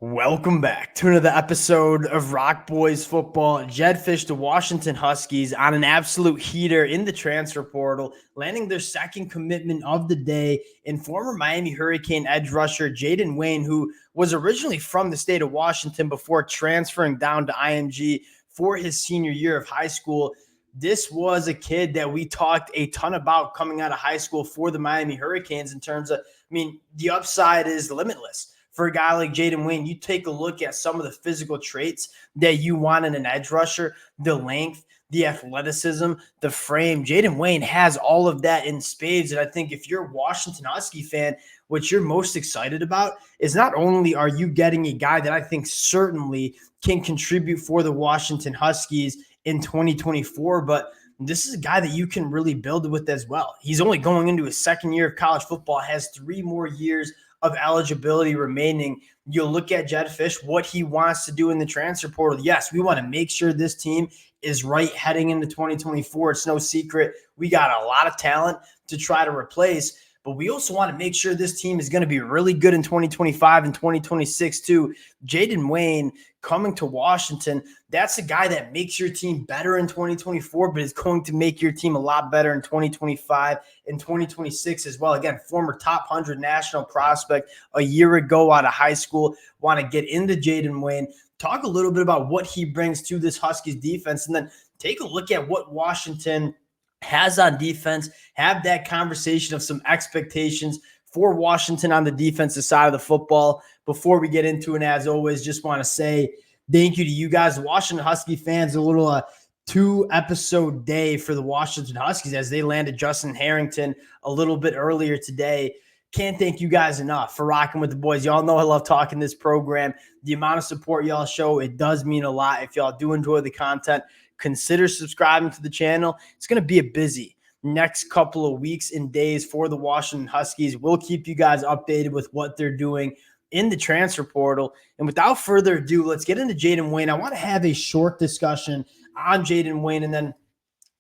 Welcome back to another episode of Rock Boys Football. Jedd Fisch, the Washington Huskies, on an absolute heater in the transfer portal, landing their second commitment of the day in former Miami Hurricane edge rusher Jayden Wayne, who was originally from the state of Washington before transferring down to IMG for his senior year of high school. This was a kid that we talked a ton about coming out of high school for the Miami Hurricanes in terms of, the upside is limitless. For a guy like Jaden Wayne, you take a look at some of the physical traits that you want in an edge rusher, the length, the athleticism, the frame. Jaden Wayne has all of that in spades. And I think if you're a Washington Husky fan, what you're most excited about is not only are you getting a guy that I think certainly can contribute for the Washington Huskies in 2024, but this is a guy that you can really build with as well. He's only going into his second year of college football, has 3 more years of eligibility remaining. You'll look at Jedd Fisch, what he wants to do in the transfer portal. Yes, we want to make sure this team is right heading into 2024. It's no secret. We got a lot of talent to try to replace, but we also want to make sure this team is going to be really good in 2025 and 2026 too. Jayden Wayne coming to Washington, that's a guy that makes your team better in 2024, but is going to make your team a lot better in 2025 and 2026 as well. Again, former top 100 national prospect a year ago out of high school. Want to get into Jayden Wayne, talk a little bit about what he brings to this Huskies defense, and then take a look at what Washington has on defense, have that conversation of some expectations for Washington on the defensive side of the football. Before we get into it, as always, just want to say thank you to you guys, Washington Husky fans. A little 2-episode day for the Washington Huskies as they landed Justin Harrington a little bit earlier today. Can't thank you guys enough for rocking with the boys. Y'all know I love talking this program. The amount of support y'all show, it does mean a lot. If y'all do enjoy the content, consider subscribing to the channel. It's going to be a busy next couple of weeks and days for the Washington Huskies. We'll keep you guys updated with what they're doing in the transfer portal. And without further ado, let's get into Jaden Wayne. I want to have a short discussion on Jaden Wayne and then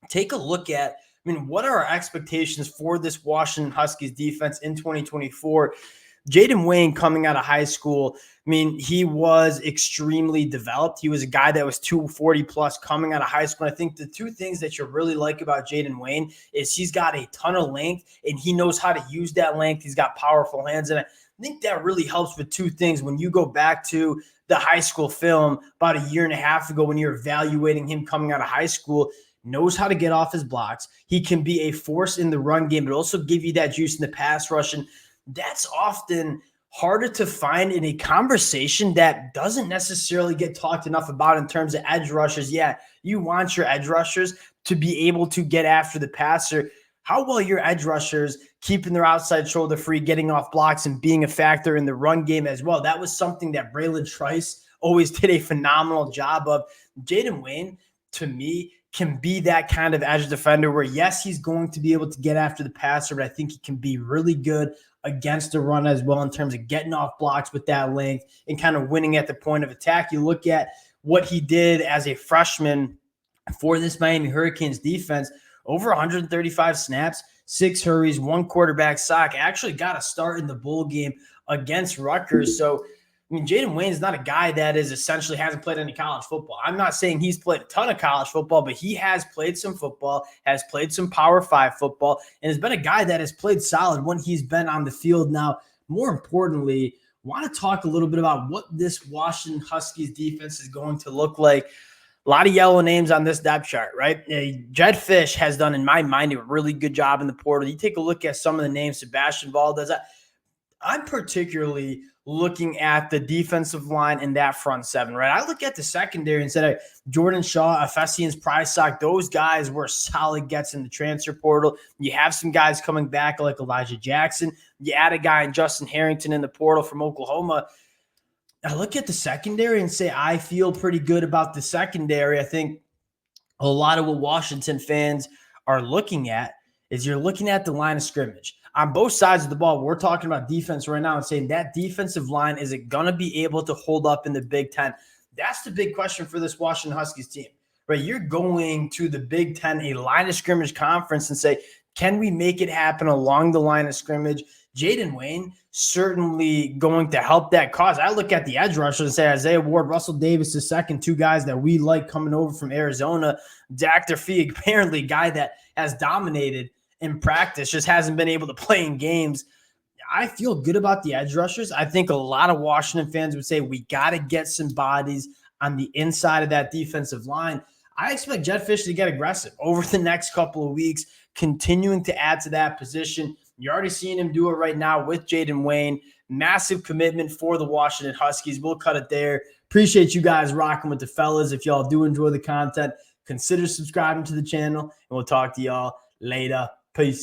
take a look at, what are our expectations for this Washington Huskies defense in 2024? Jaden Wayne coming out of high school, he was extremely developed. He was a guy that was 240 plus coming out of high school. I think the two things that you really like about Jaden Wayne is he's got a ton of length and he knows how to use that length. He's got powerful hands. And I think that really helps with two things. When you go back to the high school film about a year and a half ago, when you're evaluating him coming out of high school, knows how to get off his blocks. He can be a force in the run game, but also give you that juice in the pass rush. And that's often harder to find in a conversation that doesn't necessarily get talked enough about in terms of edge rushers. Yeah, you want your edge rushers to be able to get after the passer. How well your edge rushers keeping their outside shoulder free, getting off blocks, and being a factor in the run game as well. That was something that Braylon Trice always did a phenomenal job of. Jaden Wayne, to me, can be that kind of edge defender where, yes, he's going to be able to get after the passer, but I think he can be really good against the run as well in terms of getting off blocks with that length and kind of winning at the point of attack. You look at what he did as a freshman for this Miami Hurricanes defense, over 135 snaps, 6 hurries, 1 quarterback sack, actually got a start in the bowl game against Rutgers. So Jaden Wayne is not a guy that is essentially hasn't played any college football. I'm not saying he's played a ton of college football, but he has played some football, has played some Power 5 football, and has been a guy that has played solid when he's been on the field. Now, more importantly, I want to talk a little bit about what this Washington Huskies defense is going to look like. A lot of yellow names on this depth chart, right? Jedd Fisch has done, in my mind, a really good job in the portal. You take a look at some of the names, Sebastian Valdez. I'm particularly looking at the defensive line in that front seven, right? I look at the secondary and said, Jordan Shaw, Efesians Prysock, those guys were solid gets in the transfer portal. You have some guys coming back like Elijah Jackson. You add a guy in Justin Harrington in the portal from Oklahoma. I look at the secondary and say, I feel pretty good about the secondary. I think a lot of what Washington fans are looking at is you're looking at the line of scrimmage. On both sides of the ball, we're talking about defense right now and saying that defensive line, is it going to be able to hold up in the Big Ten? That's the big question for this Washington Huskies team, right? You're going to the Big Ten, a line of scrimmage conference, and say, can we make it happen along the line of scrimmage? Jayden Wayne certainly going to help that cause. I look at the edge rushers and say Isaiah Ward, Russell Davis is second, two guys that we like coming over from Arizona. Dr. Fee, apparently a guy that has dominated in practice, just hasn't been able to play in games. I feel good about the edge rushers. I think a lot of Washington fans would say we got to get some bodies on the inside of that defensive line. I expect Jedd Fisch to get aggressive over the next couple of weeks, continuing to add to that position. You're already seeing him do it right now with Jayden Wayne. Massive commitment for the Washington Huskies. We'll cut it there. Appreciate you guys rocking with the fellas. If y'all do enjoy the content, consider subscribing to the channel, and we'll talk to y'all later. Peace.